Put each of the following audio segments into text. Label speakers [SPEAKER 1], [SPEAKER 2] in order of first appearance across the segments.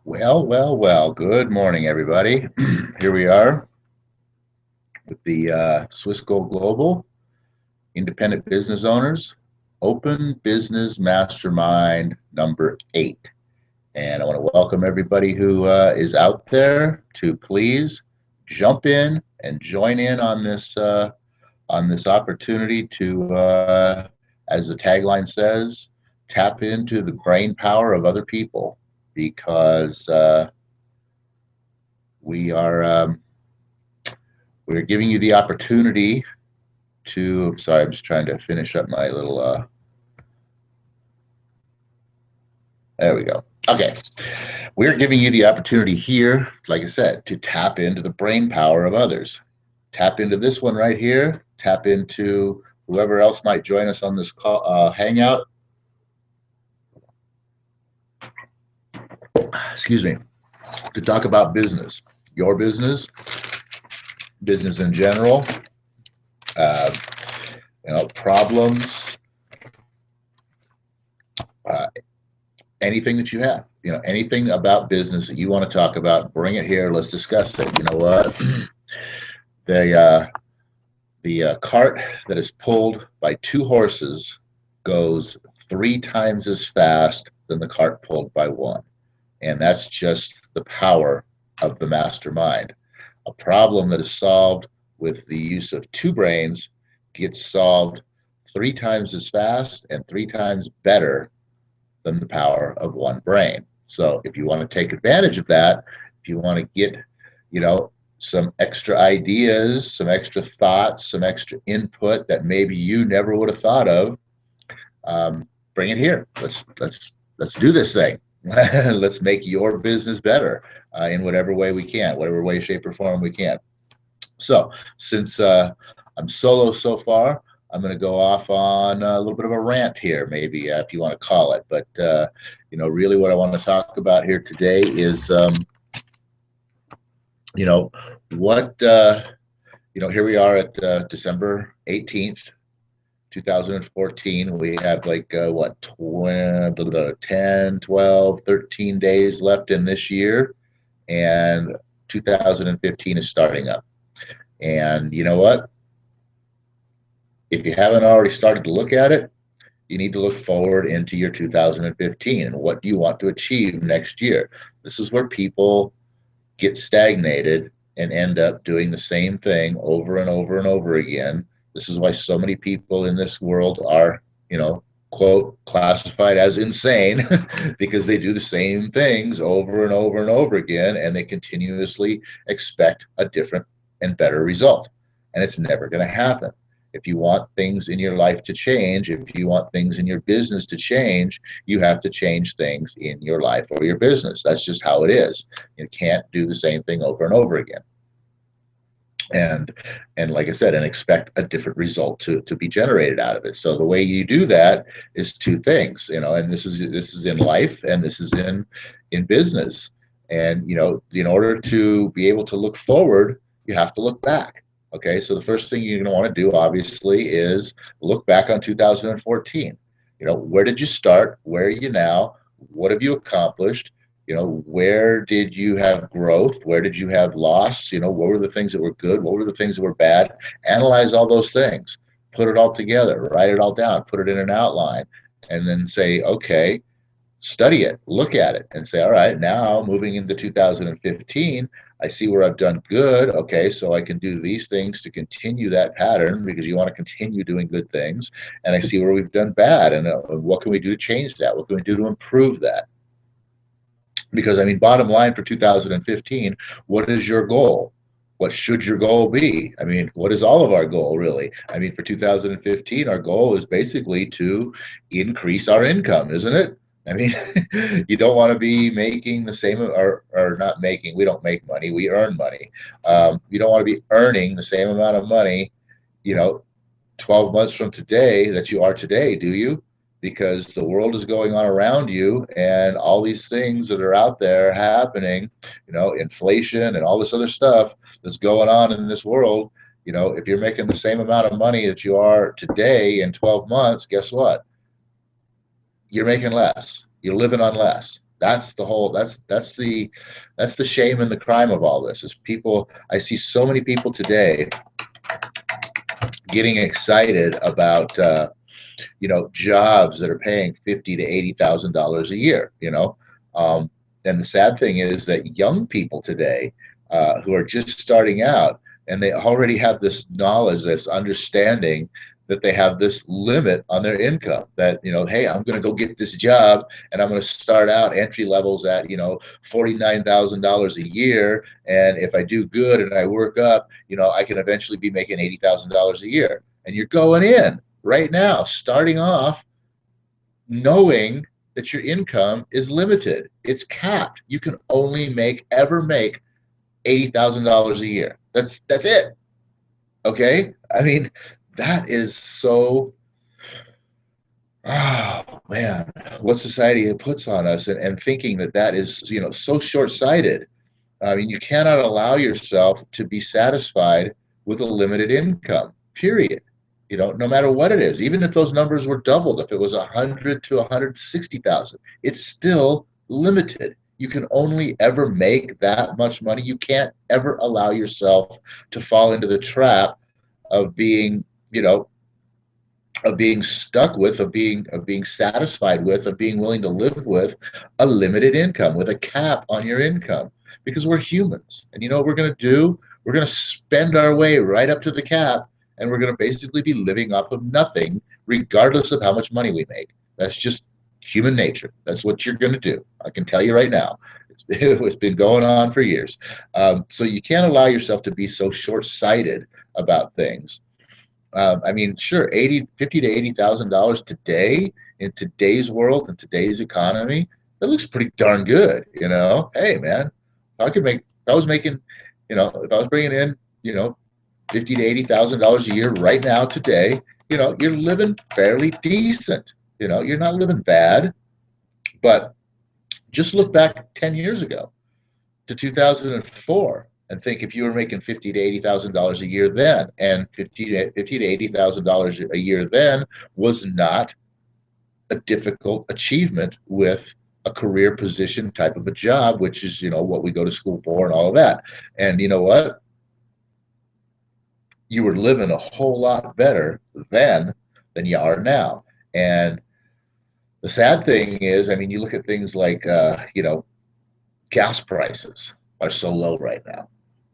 [SPEAKER 1] Well. Good morning, everybody. Here we are with the Swiss Gold Global Independent Business Owners Open Business Mastermind number 8. And I want to welcome everybody who is out there to please jump in and join in on this opportunity to, as the tagline says, tap into the brain power of other people because we are. We're giving you the opportunity to, sorry, I'm just trying to finish up my little, there we go. Okay. We're giving you the opportunity here, like I said, to tap into the brain power of others. Tap into this one right here. Tap into whoever else might join us on this call, hangout. Excuse me. To talk about business, your business, business in general, uh, problems, uh, anything that you have, anything about business that you want to talk about, bring it here. Let's discuss it. You know what? the cart that is pulled by 2 horses goes 3 times as fast than the cart pulled by 1. And that's just the power of the mastermind. A problem that is solved with the use of 2 brains gets solved 3 times as fast and 3 times better than the power of 1 brain. So if you want to take advantage of that, if you want to get, some extra ideas, some extra thoughts, some extra input that maybe you never would have thought of, bring it here. Let's do this thing. Let's make your business better in whatever way we can, whatever way, shape, or form we can. So since I'm solo so far, I'm going to go off on a little bit of a rant here, maybe if you want to call it. But really, what I want to talk about here today is, what here we are at December 18th, 2014. We have like what 10, 12, 13 days left in this year, and 2015 is starting up. And you know what? If you haven't already started to look at it, you need to look forward into your 2015 and what do you want to achieve next year. This is where people get stagnated and end up doing the same thing over and over and over again. This is why so many people in this world are, quote, classified as insane because they do the same things over and over and over again, and they continuously expect a different and better result. And it's never going to happen. If you want things in your life to change, if you want things in your business to change, you have to change things in your life or your business. That's just how it is. You can't do the same thing over and over again. And like I said, and expect a different result to be generated out of it. So the way you do that is 2 things, and this is in life and this is in business. And in order to be able to look forward, you have to look back. Okay, so the first thing you're going to want to do, obviously, is look back on 2014. Where did you start? Where are you now? What have you accomplished? Where did you have growth? Where did you have loss? What were the things that were good? What were the things that were bad? Analyze all those things, put it all together, write it all down, put it in an outline, and then say, okay, study it, look at it, and say, all right, now moving into 2015, I see where I've done good. Okay, so I can do these things to continue that pattern because you want to continue doing good things. And I see where we've done bad, and what can we do to change that? What can we do to improve that? Because, bottom line for 2015, what is your goal? What should your goal be? What is all of our goal, really? For 2015, our goal is basically to increase our income, isn't it? You don't want to be making the same, or not making, we don't make money, we earn money. You don't want to be earning the same amount of money, 12 months from today that you are today, do you? Because the world is going on around you and all these things that are out there happening, inflation and all this other stuff that's going on in this world. If you're making the same amount of money that you are today in 12 months, guess what? You're making less. You're living on less. That's the whole. That's the shame and the crime of all this. Is people. I see so many people today getting excited about jobs that are paying $50,000 to $80,000 a year. And the sad thing is that young people today who are just starting out, and they already have this knowledge, this understanding that they have this limit on their income, that hey, I'm going to go get this job and I'm going to start out entry levels at $49,000 a year, and if I do good and I work up, I can eventually be making $80,000 a year. And you're going in right now, starting off, knowing that your income is limited. It's capped. You can only ever make $80,000 a year. That's it. Okay? I mean, that is so, oh man, what society puts on us, and thinking that is, so short-sighted. I mean, you cannot allow yourself to be satisfied with a limited income, period. No matter what it is, even if those numbers were doubled, if it was 100 to 160,000, it's still limited. You can only ever make that much money. You can't ever allow yourself to fall into the trap of being, of being stuck with, of being satisfied with, of being willing to live with a limited income, with a cap on your income, because we're humans. And you know what we're going to do? We're going to spend our way right up to the cap, and we're going to basically be living off of nothing, regardless of how much money we make. That's just human nature. That's what you're going to do. I can tell you right now. It's been going on for years. So you can't allow yourself to be so short-sighted about things. I mean, sure, $50,000 to $80,000 today, in today's world, in today's economy, that looks pretty darn good. Hey, man, if I was making, if I was bringing in, $50,000 to $80,000 a year right now today, you're living fairly decent. You're not living bad. But just look back 10 years ago to 2004 and think, if you were making $50,000 to $80,000 a year then, and $50,000 to $80,000 a year then was not a difficult achievement with a career position type of a job, which is what we go to school for and all of that. And you know what? You were living a whole lot better then than you are now. And the sad thing is, I mean, you look at things like, gas prices are so low right now.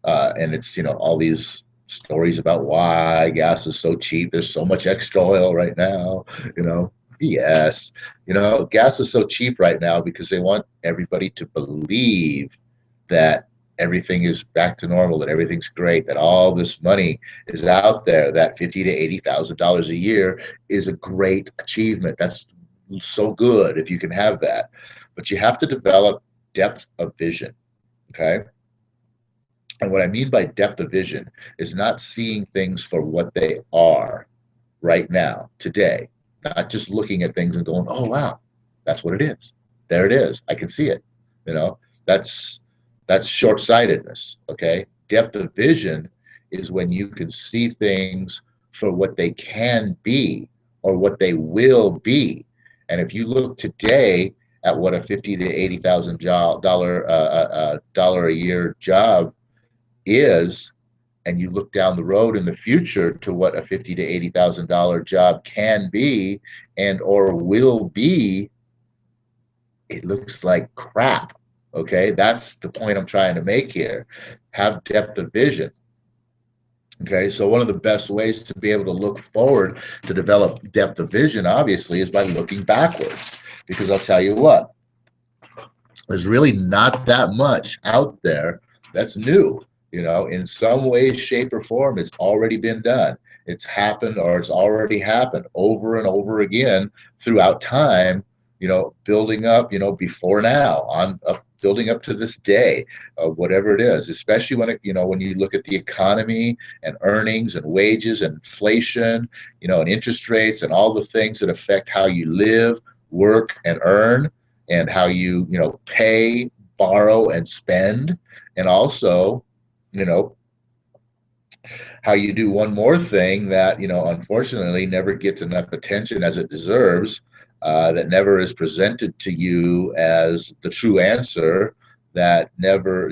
[SPEAKER 1] And it's, all these stories about why gas is so cheap. There's so much extra oil right now, Yes, gas is so cheap right now because they want everybody to believe that everything is back to normal, that everything's great, that all this money is out there, that $50,000 to $80,000 a year is a great achievement. That's so good if you can have that. But you have to develop depth of vision, okay? And what I mean by depth of vision is not seeing things for what they are right now, today, not just looking at things and going, oh, wow, that's what it is. There it is. I can see it. That's short-sightedness, okay? Depth of vision is when you can see things for what they can be or what they will be. And if you look today at what a $50,000 to $80,000 dollar a year job is, and you look down the road in the future to what a $50,000 to $80,000 job can be and or will be, it looks like crap. Okay, that's the point I'm trying to make here. Have depth of vision. Okay, so one of the best ways to be able to look forward, to develop depth of vision, obviously, is by looking backwards. Because I'll tell you what, there's really not that much out there that's new. In some way, shape, or form, it's already been done. It's happened, or it's already happened over and over again throughout time, building up, before now, building up to this day, whatever it is, especially when you look at the economy and earnings and wages and inflation, and interest rates and all the things that affect how you live, work, and earn, and how you, pay, borrow, and spend, and also, how you do one more thing that, unfortunately never gets enough attention as it deserves, that never is presented to you as the true answer, that never,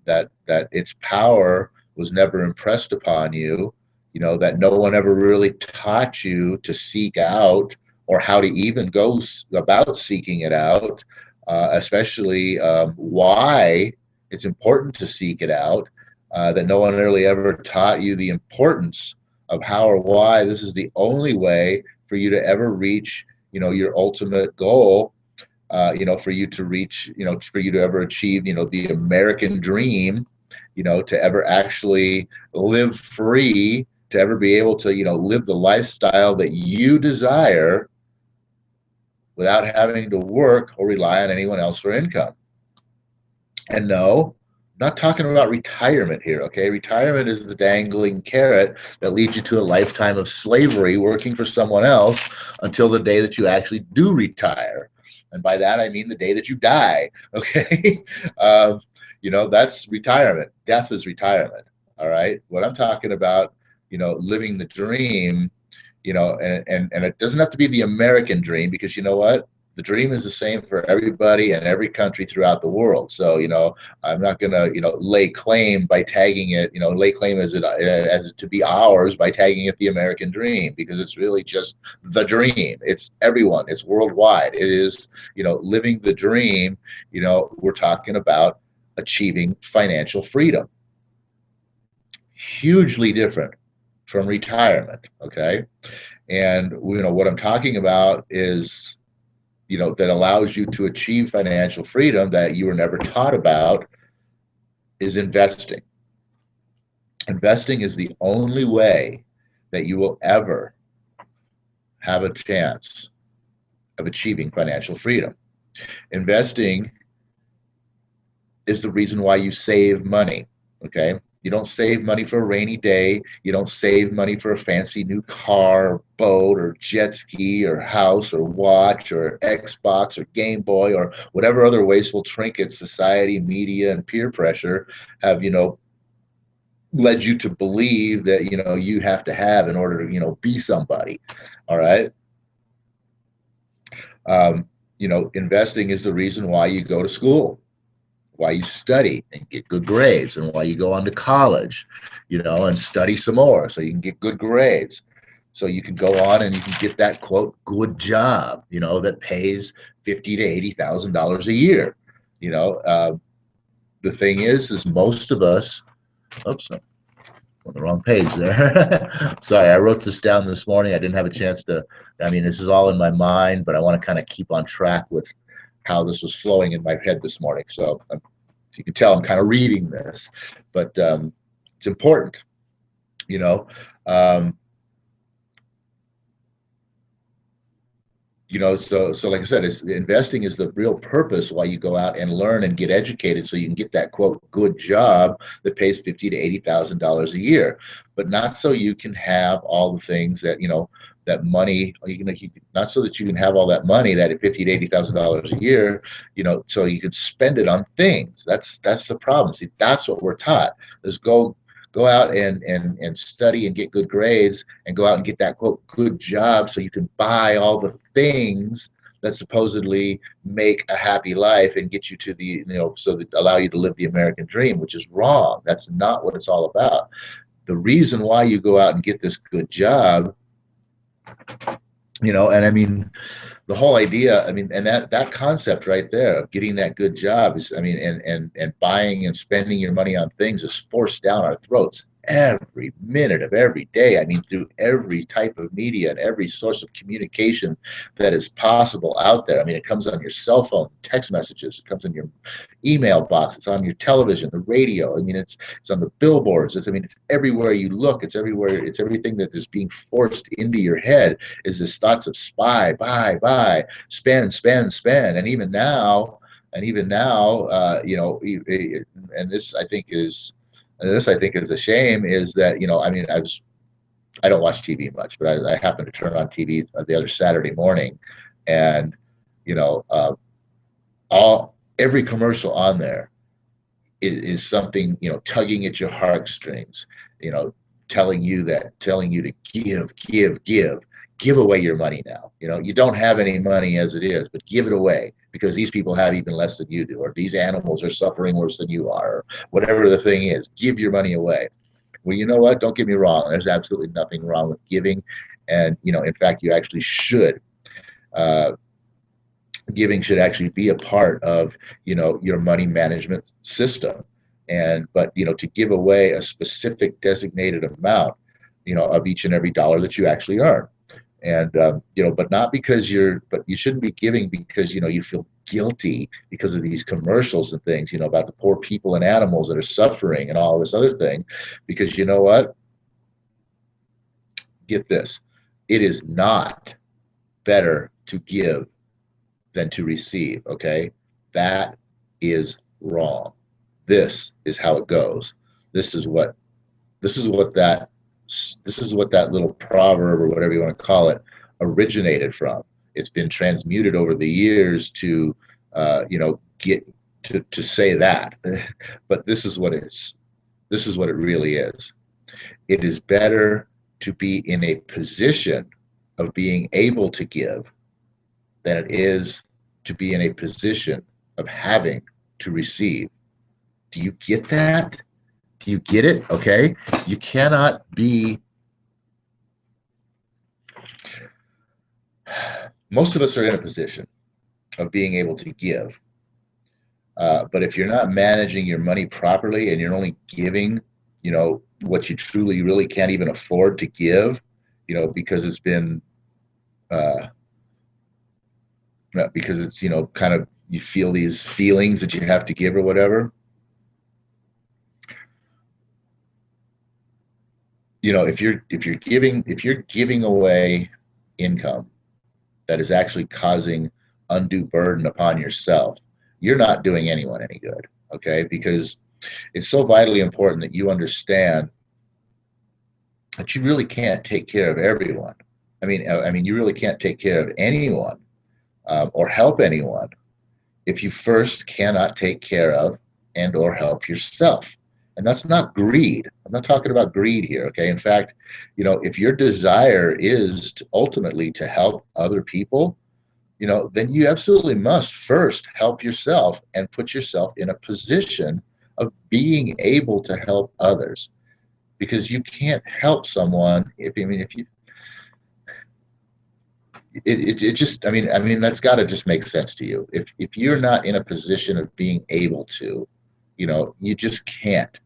[SPEAKER 1] that its power was never impressed upon you, that no one ever really taught you to seek out, or how to even go about seeking it out, especially why it's important to seek it out, that no one really ever taught you the importance of how or why this is the only way for you to ever reach, your ultimate goal, for you to reach, for you to ever achieve, the American dream, to ever actually live free, to ever be able to, live the lifestyle that you desire without having to work or rely on anyone else for income. And no, I'm not talking about retirement here, okay? Retirement is the dangling carrot that leads you to a lifetime of slavery, working for someone else until the day that you actually do retire. And by that, I mean the day that you die, okay? That's retirement. Death is retirement, all right? What I'm talking about, living the dream, and it doesn't have to be the American dream, because you know what? The dream is the same for everybody and every country throughout the world. So, I'm not going to, lay claim by tagging it, lay claim as to be ours by tagging it the American dream, because it's really just the dream. It's everyone. It's worldwide. It is, living the dream. We're talking about achieving financial freedom. Hugely different from retirement. Okay. And, what I'm talking about is, that allows you to achieve financial freedom that you were never taught about, is investing. Investing is the only way that you will ever have a chance of achieving financial freedom. Investing is the reason why you save money, okay? You don't save money for a rainy day. You don't save money for a fancy new car, or boat, or jet ski, or house, or watch, or Xbox, or Game Boy, or whatever other wasteful trinkets society, media, and peer pressure have, led you to believe that, you have to have in order to, be somebody. All right. Investing is the reason why you go to school, why you study and get good grades, and why you go on to college, and study some more so you can get good grades, so you can go on and you can get that quote good job, that pays $50,000 to $80,000 a year. The thing is most of us, oops, I'm on the wrong page there. Sorry, I wrote this down this morning. I didn't have a chance to, this is all in my mind, but I want to kind of keep on track with how this was flowing in my head this morning. So you can tell I'm kind of reading this, but it's important, um, so like I said, investing is the real purpose why you go out and learn and get educated, so you can get that quote good job that pays $50,000 to $80,000 a year, but not so you can have all the things that, that money, not so that you can have all that money, that $50,000 to $80,000 a year, so you can spend it on things. That's the problem. See, that's what we're taught, is go out and study and get good grades, and go out and get that quote good job so you can buy all the things that supposedly make a happy life and get you to the, so that allow you to live the American dream, which is wrong. That's not what it's all about. The reason why you go out and get this good job, and the whole idea, and that concept right there of getting that good job is, and buying and spending your money on things is forced down our throats every minute of every day. Through every type of media and every source of communication that is possible out there. It comes on your cell phone, text messages, it comes in your email box, it's on your television, the radio. It's on the billboards. It's everywhere you look. It's everywhere. It's everything that is being forced into your head is this thoughts of buy, spend, spend. And even now, and this I think is a shame, is that, I don't watch TV much, but I happen to turn on TV the other Saturday morning, and every commercial on there is something, tugging at your heartstrings, telling you to give, give away your money now. You don't have any money as it is, but give it away because these people have even less than you do, or these animals are suffering worse than you are, or whatever the thing is. Give your money away. Well, you know what? Don't get me wrong. There's absolutely nothing wrong with giving. And, in fact, you actually should. Uh, Giving should actually be a part of, your money management system. But, to give away a specific designated amount, of each and every dollar that you actually earn. And, but not because but you shouldn't be giving because, you feel guilty because of these commercials and things, about the poor people and animals that are suffering and all this other thing. Because you know what? Get this. It is not better to give than to receive. Okay. That is wrong. This is how it goes. This is what that little proverb, or whatever you want to call it, originated from. It's been transmuted over the years to, get to say that, but this is what it really is. It is better to be in a position of being able to give than it is to be in a position of having to receive. Do you get that? Do you get it? Okay. You cannot be. Most of us are in a position of being able to give. But if you're not managing your money properly and you're only giving, what you truly really can't even afford to give, because it's been, because it's, kind of, you feel these feelings that you have to give or whatever. If you're giving away income that is actually causing undue burden upon yourself, you're not doing anyone any good. Okay, because it's so vitally important that you understand that you really can't take care of everyone. I mean, you really can't take care of anyone or help anyone if you first cannot take care of and or help yourself. And that's not greed. I'm not talking about greed here. Okay. In fact, if your desire is ultimately to help other people, then you absolutely must first help yourself and put yourself in a position of being able to help others, because you can't help someone if you it just, that's got to just make sense to you. If you're not in a position of being able to, you just can't,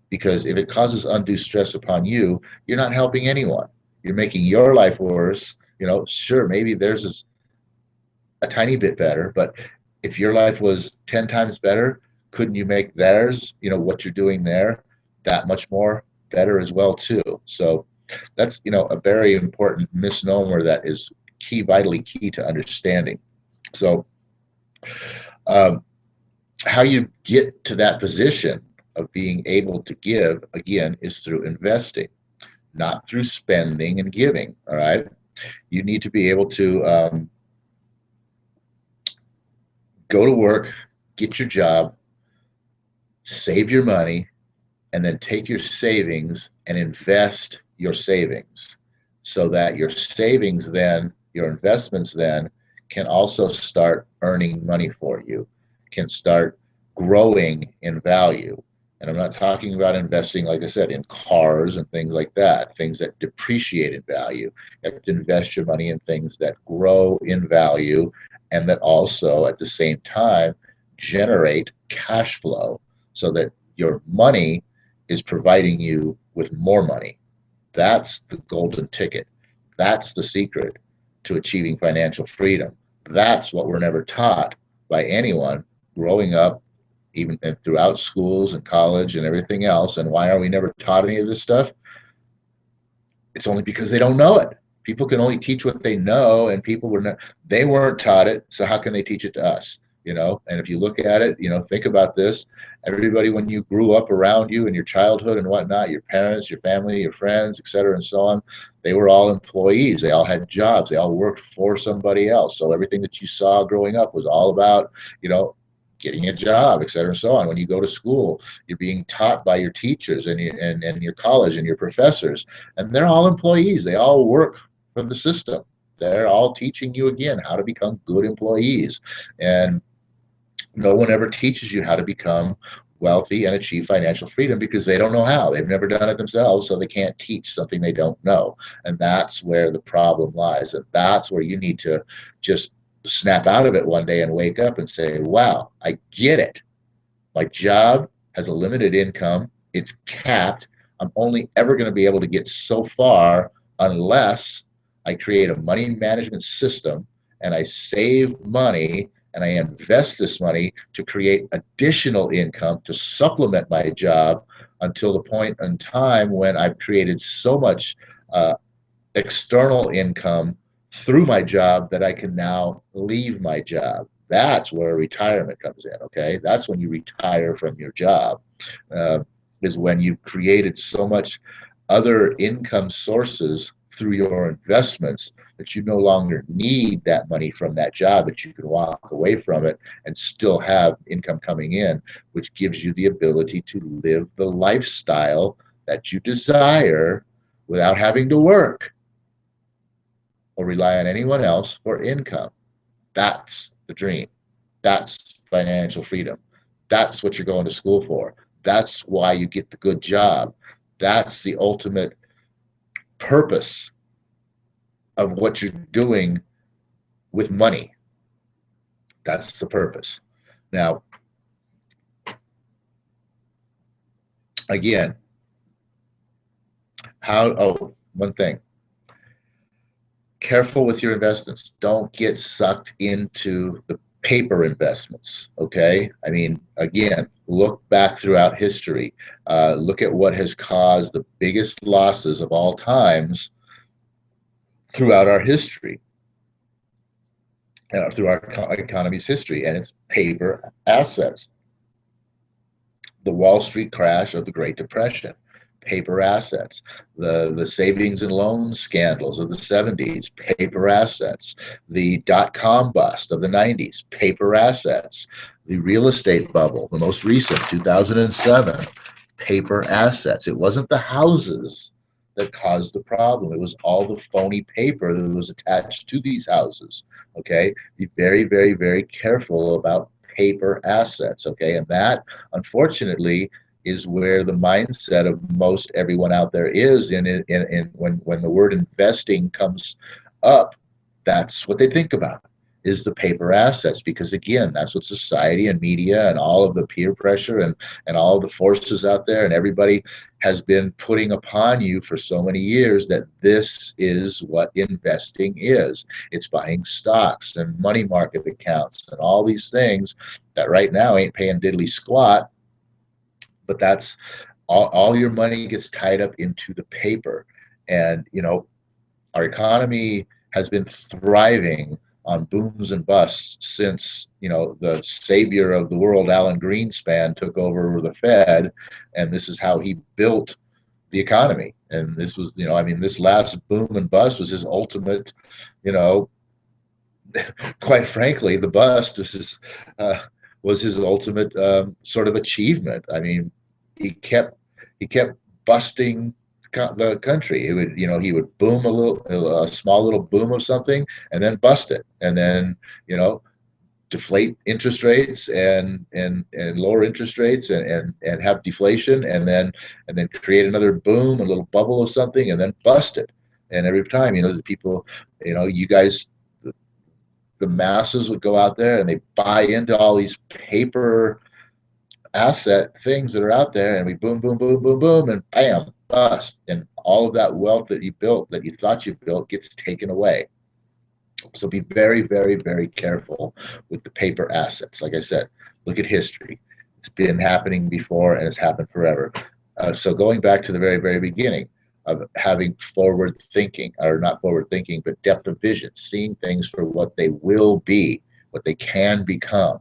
[SPEAKER 1] because if it causes undue stress upon you, you're not helping anyone. You're making your life worse. Sure, maybe theirs is a tiny bit better, but if your life was 10 times better, couldn't you make theirs, what you're doing there, that much more better as well too? So that's, a very important misnomer that is vitally key to understanding. So how you get to that position of being able to give, again, is through investing, not through spending and giving. All right. You need to be able to go to work, get your job, save your money, and then take your savings and invest your savings, so that your savings then, your investments then, can also start earning money for you, can start growing in value. And I'm not talking about investing, like I said, in cars and things like that, things that depreciate in value. You have to invest your money in things that grow in value and that also at the same time generate cash flow, so that your money is providing you with more money. That's the golden ticket. That's the secret to achieving financial freedom. That's what we're never taught by anyone growing up, even throughout schools and college and everything else. And why are we never taught any of this stuff? It's only because they don't know it. People can only teach what they know, and they weren't taught it. So how can they teach it to us? And if you look at it, think about this. Everybody, when you grew up around you in your childhood and whatnot, your parents, your family, your friends, et cetera, and so on, they were all employees. They all had jobs. They all worked for somebody else. So everything that you saw growing up was all about, getting a job, et cetera, and so on. When you go to school, you're being taught by your teachers and your college and your professors, and they're all employees. They all work from the system. They're all teaching you again how to become good employees. And no one ever teaches you how to become wealthy and achieve financial freedom because they don't know how. They've never done it themselves, so they can't teach something they don't know. And that's where the problem lies. And that's where you need to just snap out of it one day and wake up and say, wow, I get it. My job has a limited income. It's capped. I'm only ever going to be able to get so far unless I create a money management system and I save money and I invest this money to create additional income to supplement my job until the point in time when I've created so much external income through my job that I can now leave my job. That's where retirement comes in, okay? That's when you retire from your job, is when you've created so much other income sources through your investments that you no longer need that money from that job, that you can walk away from it and still have income coming in, which gives you the ability to live the lifestyle that you desire without having to work or rely on anyone else for income. That's the dream. That's financial freedom. That's what you're going to school for. That's why you get the good job. That's the ultimate purpose of what you're doing with money. That's the purpose. Now, again, one thing. Careful with your investments. Don't get sucked into the paper investments, okay? I mean, again, look back throughout history. Look at what has caused the biggest losses of all times throughout our history, through our economy's history, and it's paper assets. The Wall Street crash of the Great Depression, paper assets. The savings and loan scandals of the 70s, paper assets. The dot-com bust of the 90s, paper assets. The real estate bubble, the most recent, 2007, paper assets. It wasn't the houses that caused the problem. It was all the phony paper that was attached to these houses. Okay, be very, very, very careful about paper assets. Okay, and that, unfortunately, is where the mindset of most everyone out there is in when the word investing comes up. That's what they think about, is the paper assets, because again, that's what society and media and all of the peer pressure and all of the forces out there and everybody has been putting upon you for so many years, that this is what investing is. It's buying stocks and money market accounts and all these things that right now ain't paying diddly squat, but that's all your money gets tied up into the paper. And our economy has been thriving on booms and busts since the savior of the world, Alan Greenspan, took over the Fed, and this is how he built the economy. And this was, this last boom and bust was his ultimate, quite frankly, the bust was his ultimate sort of achievement. I mean, he kept busting the country. He would boom a small little boom of something, and then bust it, and then deflate interest rates and lower interest rates and have deflation, and then create another boom, a little bubble of something, and then bust it. And every time, the people, you guys, the masses would go out there and they buy into all these paper asset things that are out there, and we boom, boom, boom, boom, boom, and bam, bust. And all of that wealth that you built, that you thought you built, gets taken away. So be very, very, very careful with the paper assets. Like I said, look at history. It's been happening before, and it's happened forever. So going back to the very, very beginning of having forward thinking, or not forward thinking, but depth of vision, seeing things for what they will be, what they can become.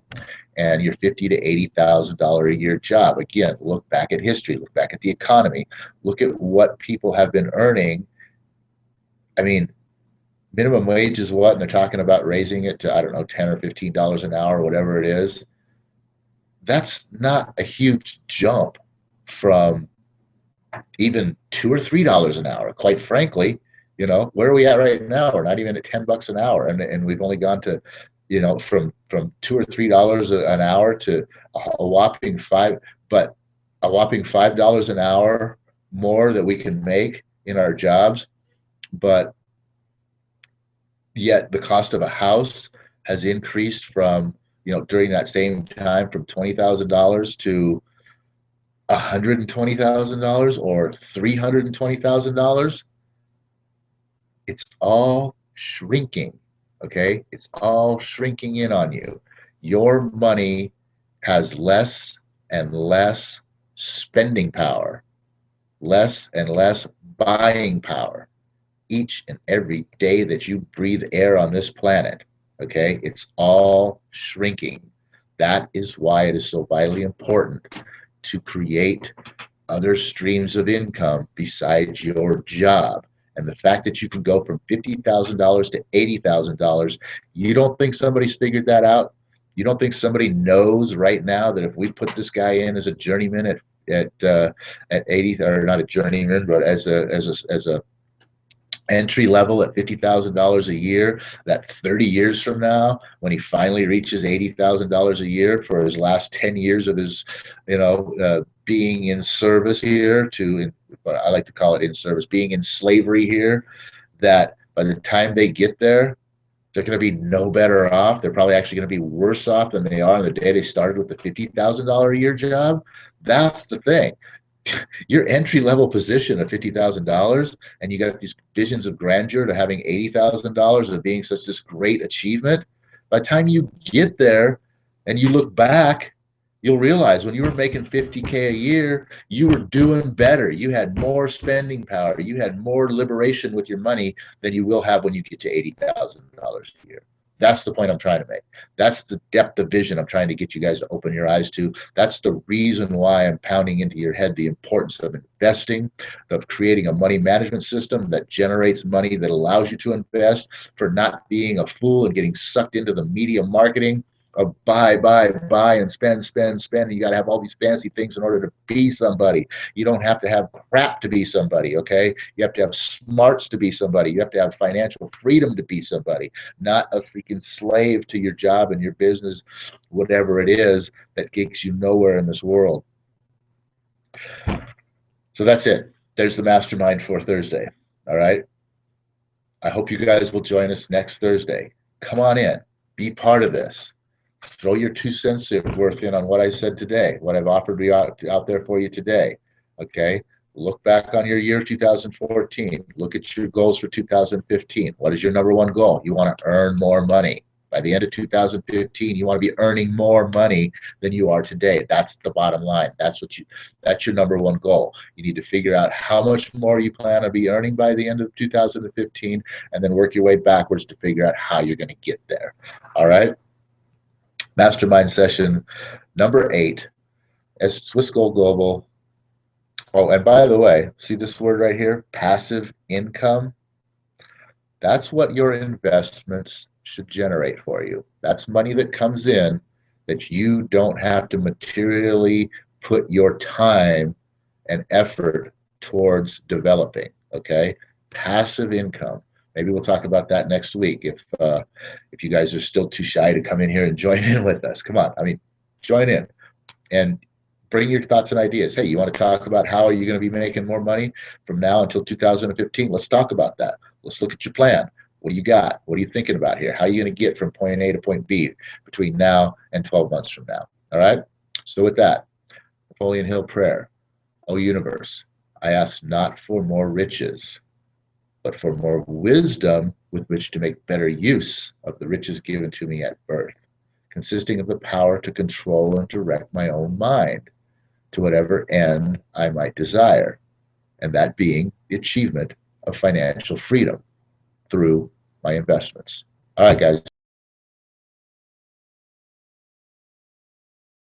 [SPEAKER 1] And your $50,000 to $80,000 a year job. Again, look back at history, look back at the economy, look at what people have been earning. I mean, minimum wage is what? And they're talking about raising it to, I don't know, $10 or $15 an hour, whatever it is. That's not a huge jump from even $2 or $3 an hour. Quite frankly, You know, where are we at right now? We're not even at $10 an hour, and we've only gone to, you know, from $2 or $3 an hour to a whopping five, but a whopping $5 an hour more that we can make in our jobs. But yet the cost of a house has increased from, you know, during that same time from $20,000 to $120,000 or $320,000. It's all shrinking. Okay, it's all shrinking in on you. Your money has less and less spending power, less and less buying power each and every day that you breathe air on this planet. Okay, it's all shrinking. That is why it is so vitally important to create other streams of income besides your job. And the fact that you can go from $50,000 to $80,000, you don't think somebody's figured that out? You don't think somebody knows right now that if we put this guy in as a journeyman at 80, or not a journeyman, but as a entry level at $50,000 a year, that 30 years from now, when he finally reaches $80,000 a year for his last 10 years of his, being in service here I like to call it in service, being in slavery here, that by the time they get there, they're going to be no better off. They're probably actually going to be worse off than they are on the day they started with the $50,000 a year job. That's the thing. Your entry level position of $50,000, and you got these visions of grandeur to having $80,000 of being such this great achievement. By the time you get there and you look back, you'll realize when you were making $50K a year, you were doing better. You had more spending power. You had more liberation with your money than you will have when you get to $80,000 a year. That's the point I'm trying to make. That's the depth of vision I'm trying to get you guys to open your eyes to. That's the reason why I'm pounding into your head the importance of investing, of creating a money management system that generates money that allows you to invest, for not being a fool and getting sucked into the media marketing of buy, and spend. And you got to have all these fancy things in order to be somebody. You don't have to have crap to be somebody, okay? You have to have smarts to be somebody. You have to have financial freedom to be somebody, not a freaking slave to your job and your business, whatever it is that gets you nowhere in this world. So that's it. There's the mastermind for Thursday. All right. I hope you guys will join us next Thursday. Come on in. Be part of this. Throw your 2 cents worth in on what I said today, what I've offered you out there for you today. Okay. Look back on your year 2014. Look at your goals for 2015. What is your number one goal? You want to earn more money. By the end of 2015, you want to be earning more money than you are today. That's the bottom line. That's your number one goal. You need to figure out how much more you plan to be earning by the end of 2015, and then work your way backwards to figure out how you're going to get there. All right. Mastermind session number 8 as Swiss Gold Global. Oh, and by the way, see this word right here, passive income? That's what your investments should generate for you. That's money that comes in that you don't have to materially put your time and effort towards developing, okay? Passive income. Maybe we'll talk about that next week if you guys are still too shy to come in here and join in with us. Come on, join in and bring your thoughts and ideas. Hey, you want to talk about how are you going to be making more money from now until 2015? Let's talk about that. Let's look at your plan. What do you got? What are you thinking about here? How are you going to get from point A to point B between now and 12 months from now? All right? So with that, Napoleon Hill prayer. O universe, I ask not for more riches, but for more wisdom with which to make better use of the riches given to me at birth, consisting of the power to control and direct my own mind to whatever end I might desire, and that being the achievement of financial freedom through my investments. All right, guys.